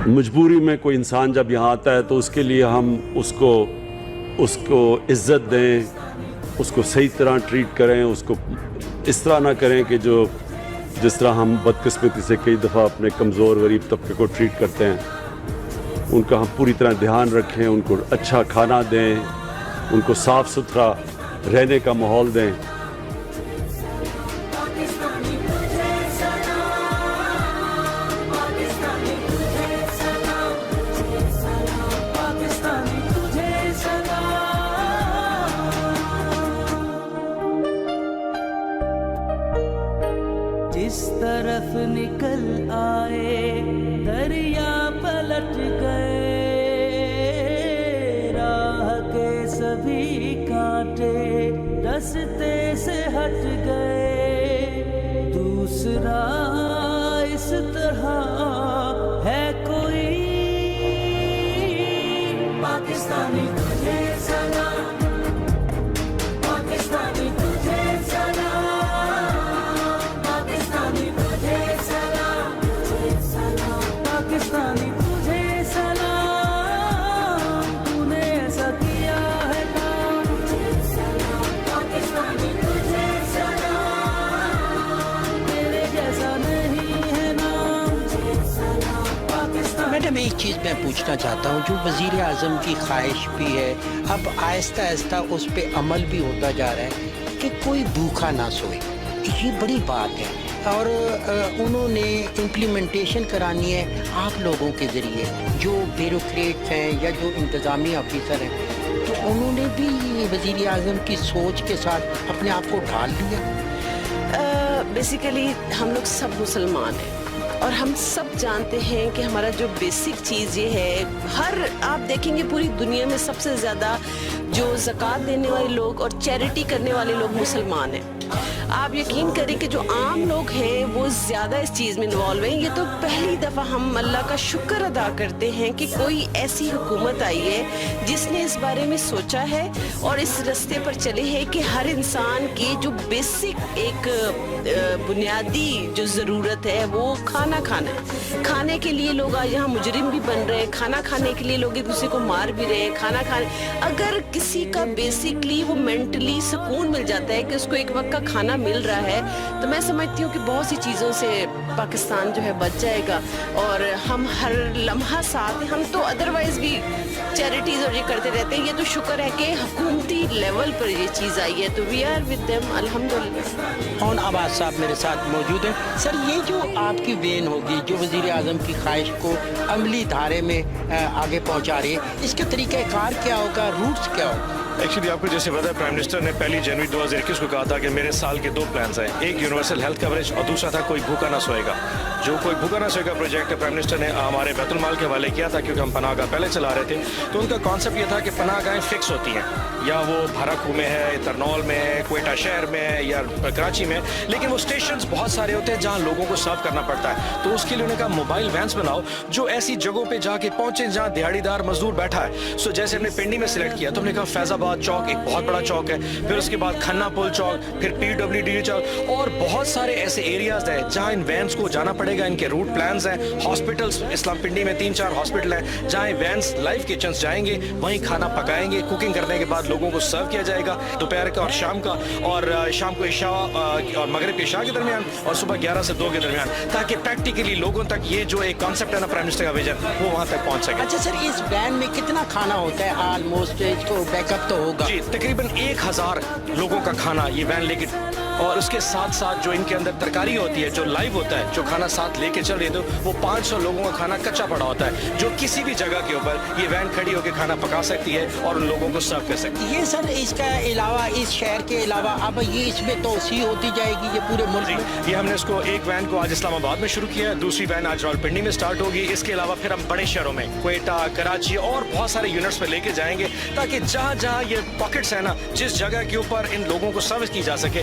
مجبوری میں کوئی انسان جب یہاں آتا ہے تو اس کے لیے ہم اس کو عزت دیں، اس کو صحیح طرح ٹریٹ کریں، اس کو اس طرح نہ کریں کہ جس طرح ہم بدقسمتی سے کئی دفعہ اپنے کمزور غریب طبقے کو ٹریٹ کرتے ہیں۔ ان کا ہم پوری طرح دھیان رکھیں، ان کو اچھا کھانا دیں، ان کو صاف ستھرا رہنے کا ماحول دیں۔ جس طرف نکل آئے دریا پلٹ گئے، راہ کے سبھی کانٹے راستے سے ہٹ گئے، دوسرا اس طرح ہے کوئی پاکستانی تجھے سلام، پاکستانی تجھے سلام، پاکستانی تجھے سلام، پاکستانی تجھے سلام، تو نے ایسا کیا ہے کام، پاکستانی تجھے سلام، تیرے جیسا نہیں ہے نام، پاکستانی۔ میڈم ایک چیز میں پوچھنا چاہتا ہوں، جو وزیر اعظم کی خواہش بھی ہے، اب آہستہ آہستہ اس پہ عمل بھی ہوتا جا رہا ہے کہ کوئی بھوکا نہ سوئے، یہ بڑی بات ہے، اور انہوں نے امپلیمنٹیشن کرانی ہے آپ لوگوں کے ذریعے، جو بیوروکریٹ ہیں یا جو انتظامی آفیسر ہیں، تو انہوں نے بھی وزیر اعظم کی سوچ کے ساتھ اپنے آپ کو ڈھال لیا۔ بیسیکلی ہم لوگ سب مسلمان ہیں اور ہم سب جانتے ہیں کہ ہمارا جو بیسک چیز یہ ہے، آپ دیکھیں گے پوری دنیا میں سب سے زیادہ جو زکوٰۃ دینے والے لوگ اور چیریٹی کرنے والے لوگ مسلمان ہیں۔ آپ یقین کریں کہ جو عام لوگ ہیں وہ زیادہ اس چیز میں انوالو ہیں۔ یہ تو پہلی دفعہ ہم اللہ کا شکر ادا کرتے ہیں کہ کوئی ایسی حکومت آئی ہے جس نے اس بارے میں سوچا ہے اور اس راستے پر چلے ہیں کہ ہر انسان کی جو بیسک ایک بنیادی جو ضرورت ہے وہ کھانا کھانا ہے۔ کھانے کے لیے لوگ آج یہاں مجرم بھی بن رہے ہیں، کھانا کھانے کے لیے لوگ ایک دوسرے کو مار بھی رہے ہیں۔ کھانا کھانے اگر کسی کا بیسکلی وہ مینٹلی سکون مل جاتا ہے کہ اس کو ایک وقت کا کھانا مل رہا ہے، تو میں سمجھتی ہوں کہ بہت سی چیزوں سے پاکستان جو ہے بچ جائے گا، اور ہم ہر لمحہ ساتھ ہیں۔ ہم تو ادروائز بھی چیریٹیز اور یہ کرتے رہتے ہیں، یہ تو شکر ہے کہ حکومتی لیول پر یہ چیز آئی ہے، تو وی آر ود دیم الحمدللہ۔ ہون عباس صاحب میرے ساتھ موجود ہیں۔ سر، یہ جو آپ کی وین ہوگی جو وزیر اعظم کی خواہش کو عملی دھارے میں آگے پہنچا رہی ہے، اس کا طریقہ کار کیا ہوگا، روٹس کیا ہوگا؟ ایکچولی آپ کو جیسے پتا ہے، پرائم منسٹر نے 1 جنوری 2021 کو کہا تھا کہ میرے سال کے 2 پلانز ہیں، ایک یونیورسل ہیلتھ کوریج اور دوسرا تھا کوئی بھوکا نہ سوئے گا۔ جو کوئی بھوکا نہ سوئے گا پروجیکٹ پرائم منسٹر نے ہمارے بیت المال کے حوالے کیا تھا، کیونکہ ہم پناہ گاہ پہلے چلا رہے تھے، تو ان کا کانسیپٹ یہ تھا کہ پناہ گاہیں فکس ہوتی ہیں، یا وہ بھارکو میں ہے، ترنول میں ہے، کوئٹہ شہر میں ہے، یا کراچی میں، لیکن وہ اسٹیشنز بہت سارے ہوتے ہیں جہاں لوگوں کو سرو کرنا پڑتا ہے۔ تو اس کے لیے انہوں نے کہا موبائل وینس بناؤ جو ایسی جگہوں پہ جا کے پہنچے جہاں دیہڑی دار مزدور بیٹھا ہے۔ سو جیسے ہم نے پنڈی میں سلیکٹ کیا تو ہم نے کہا فیض آباد چوک ایک بہت بڑا چوک ہے، پھر اس کے بعد کھنہ پل چوک، پھر PWD چوک، اور بہت سارے ایسے ایریاز ہیں جہاں ان وینس کو جانا پڑے گا۔ ان کے روٹ پلانز ہیں، ہاسپٹلز اسلام پنڈی میں 3-4 ہاسپٹل ہیں جہاں وینس لائف کچنز جائیں گے، وہیں کھانا پکائیں گے، کوکنگ کرنے کے بعد لوگوں کو سرو کیا جائے گا دوپہر کا اور شام کا، اور شام کو عشاء اور مغرب عشاء کے درمیان، اور صبح 11 سے 2 کے درمیان، تاکہ پریکٹیکلی لوگوں تک یہ جو ایک کانسیپٹ ہے نا پرائم منسٹر کا ویژن، وہ وہاں تک پہنچ سکے۔ اچھا سر، اس وین میں کتنا کھانا ہوتا ہے آلموسٹ؟ اس کو بیک اپ تو ہوگا؟ جی، تقریباً 1000 لوگوں کا کھانا یہ وین لے کے، اور اس کے ساتھ ساتھ جو ان کے اندر ترکاری ہوتی ہے، جو لائیو ہوتا ہے، جو کھانا ساتھ لے کے چل رہی ہے، تو وہ 500 لوگوں کا کھانا کچا پڑا ہوتا ہے، جو کسی بھی جگہ کے اوپر یہ وین کھڑی ہو کے کھانا پکا سکتی ہے اور ان لوگوں کو سرو کر سکتی ہے۔ یہ سر اس کا علاوہ، اس شہر کے علاوہ اب یہ اس میں توسیع ہوتی جائے گی یہ پورے ملک میں؟ یہ ہم نے اس کو ایک وین کو آج اسلام آباد میں شروع کیا ہے، دوسری وین آج راولپنڈی میں سٹارٹ ہوگی۔ اس کے علاوہ پھر ہم بڑے شہروں میں کوئٹہ، کراچی اور بہت سارے یونٹس پہ لے کے جائیں گے، تاکہ جہاں جہاں یہ پاکٹس ہیں نا، جس جگہ کے اوپر ان لوگوں کو سروس کی جا سکے،